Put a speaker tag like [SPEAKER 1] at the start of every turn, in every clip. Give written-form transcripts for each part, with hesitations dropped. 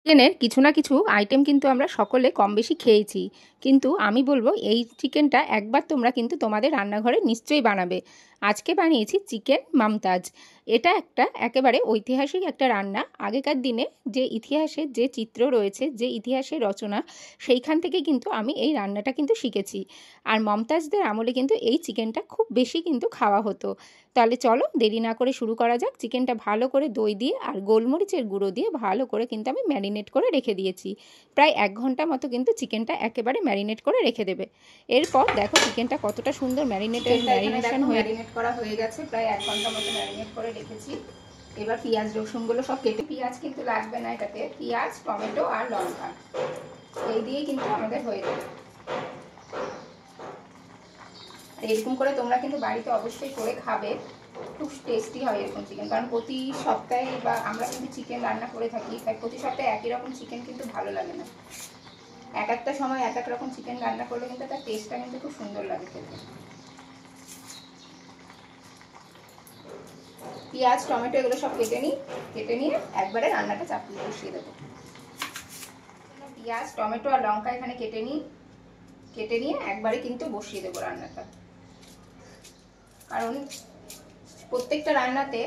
[SPEAKER 1] চিকেনের কিছু না কিছু আইটেম কিন্তু আমরা সকলে কম বেশি খেয়েছি, কিন্তু আমি বলবো এই চিকেনটা একবার তোমরা কিন্তু তোমাদের রান্নাঘরে নিশ্চয়ই বানাবে। আজকে বানিয়েছি চিকেন মমতাজ। এটা একটা একেবারে ঐতিহাসিক একটা রান্না। আগেকার দিনে যে ইতিহাসের যে চিত্র রয়েছে, যে ইতিহাসের রচনা, সেইখান থেকে কিন্তু আমি এই রান্নাটা কিন্তু শিখেছি। আর মমতাজদের আমলে কিন্তু এই চিকেনটা খুব বেশি কিন্তু খাওয়া হতো। তাহলে চলো দেরি না করে শুরু করা যাক। চিকেনটা ভালো করে দই দিয়ে আর গোলমরিচের গুঁড়ো দিয়ে ভালো করে কিন্তু আমি ম্যারিনেট করে রেখে দিয়েছি। প্রায় 1 ঘন্টা মতো কিন্তু চিকেনটা একেবারে ম্যারিনেট করে রেখে দেবে। এরপর দেখো চিকেনটা কতটা সুন্দর ম্যারিনেশন ম্যারিনেট করা হয়ে গেছে। প্রায় 1 ঘন্টা মতো ম্যারিনেট করে রেখেছি। এবার পেঁয়াজ রসুনগুলো সব কেটে, পেঁয়াজ কিন্তু লাগবে না এটাতে, পেঁয়াজ টমেটো আর লঙ্কা এই দিয়েই কিন্তু আমাদের হয়ে যাবে। এরকম করে তোমরা কিন্তু বাড়িতে অবশ্যই করে খাবে, খুব টেস্টি হয় এরকম চিকেন। কারণ প্রতি সপ্তাহে বা আমরা কিন্তু চিকেন রান্না করে থাকি, তাই প্রতি সপ্তাহে একই রকম চিকেন কিন্তু ভালো লাগে না। এক একটা সময় এক এক রকম চিকেন রান্না করলে কিন্তু তার টেস্টটা কিন্তু খুব সুন্দর লাগে খেতে। পেঁয়াজ টমেটো এগুলো সব কেটে নিয়ে একবারে রান্নাটা চাপিয়ে বসিয়ে দেবো। পেঁয়াজ টমেটো আর লঙ্কা এখানে কেটে নিয়ে একবারে কিন্তু বসিয়ে দেবো রান্নাটা। কারণ প্রত্যেকটা রান্নাতে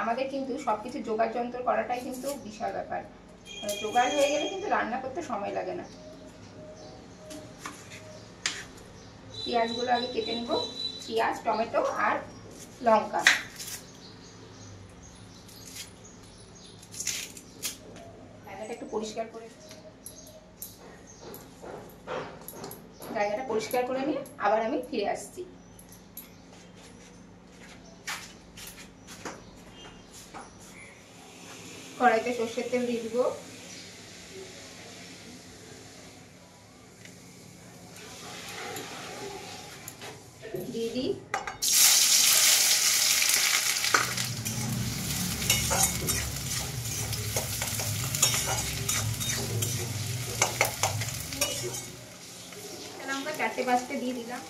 [SPEAKER 1] আমাদের কিন্তু সবকিছু জোগাড় যন্ত্র করাটাই কিন্তু বিশাল ব্যাপার। জোগাড় হয়ে গেলে কিন্তু রান্না করতে সময় লাগে না। পেঁয়াজগুলো আগে কেটে নিব, পেঁয়াজ টমেটো আর লঙ্কা। জায়গাটা একটু পরিষ্কার করে নিয়ে আবার আমি ফিরে আসছি। কড়াইতে সর্ষের তেল দিয়ে দিব, দিয়ে দিই লঙ্কা 4-5টে দিয়ে দিলাম।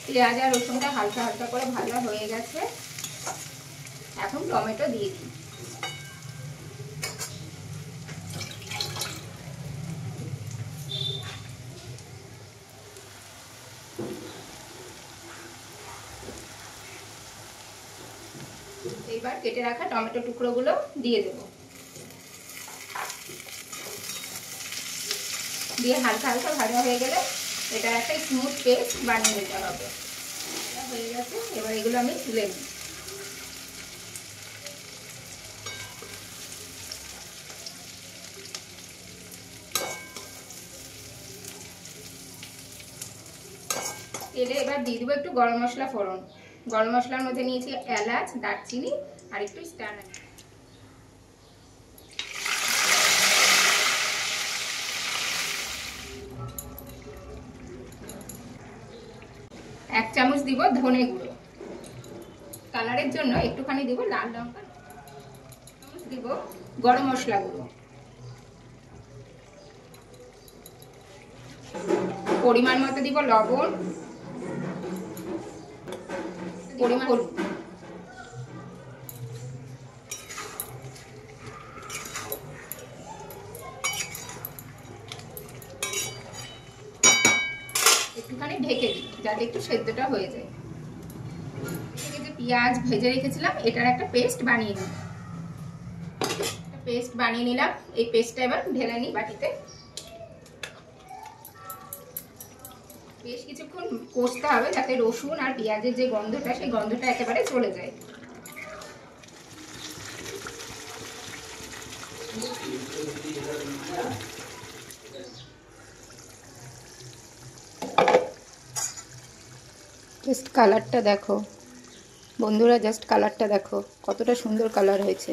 [SPEAKER 1] পেঁয়াজ আর রসুনটা হালকা হালকা করে ভাজা হয়ে গেছে। এখন টমেটো দিয়ে দিই। এবার কেটে রাখা টমেটো টুকরোগুলো দিয়ে দেব, দিয়ে হালকা হালকা ভাজা হয়ে গেলে এটার একটা স্মুথ পেস্ট বানিয়ে নিতে হবে। হয়ে গেছে, এবার এগুলো আমি তুলে নিই। তেলে এবার দিয়ে দেবো একটু গরম মশলা ফোড়ন। গরম মশলার মধ্যে নিয়েছি এলাচ, দারচিনি আর একটু স্টার। 1 চামচ দিব ধনে গুঁড়ো, কালারের জন্য একটুখানি দিব লাল লঙ্কা, দিব গরম মশলা গুঁড়ো, পরিমাণ মতো দিব লবণ, পরিমাণ হলুদ। একটুখানি ঢেকে দিই যাতে একটু সেদ্ধটা হয়ে যায়। যে পেঁয়াজ ভেজে রেখেছিলাম এটার একটা পেস্ট বানিয়ে নিলাম। এই পেস্টটা এবার ঢেলে নিই বাটিতে। বেশ কিছুক্ষণ কষতে হবে যাতে রসুন আর পেঁয়াজের যে গন্ধটা, সেই গন্ধটা একেবারে চলে যায়। জাস্ট কালারটা দেখো বন্ধুরা, জাস্ট কালারটা দেখো কতটা সুন্দর কালার হয়েছে।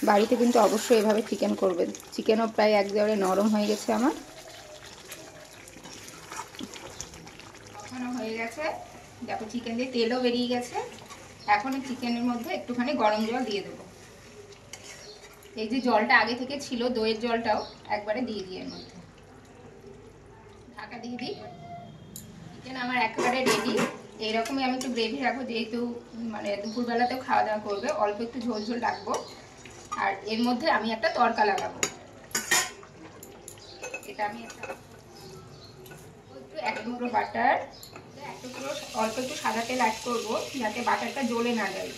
[SPEAKER 1] বাড়িতে কিন্তু অবশ্যই এভাবে চিকেন করবেন। চিকেনও প্রায় একবারে নরম হয়ে গেছে আমার, কষানো হয়ে গেছে। দেখো চিকেন দিয়ে তেলও বেরিয়ে গেছে। এখন এই চিকেনের মধ্যে একটুখানি গরম জল দিয়ে দেবো। এই যে জলটা আগে থেকে ছিল, দইয়ের জলটাও একবারে দিয়ে দিই এর মধ্যে। ঢাকা দিয়ে দিই। চিকেন আমার একেবারে রেডি। এইরকমই আমি একটু গ্রেভি রাখবো, যেহেতু মানে দুপুরবেলাতেও খাওয়া দাওয়া করবে, অল্প একটু ঝোল ঝোল রাখবো। আর এর মধ্যে আমি একটা তড়কা লাগাবো। এটা আমি এক টুকরো বাটার, এক টুকরো অল্প একটু সাদা তেল অ্যাড করবো, যাতে বাটারটা জ্বলে না যায়।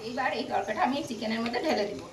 [SPEAKER 1] এইবার এই তড়কাটা আমি চিকেনের মধ্যে ঢেলে দেবো।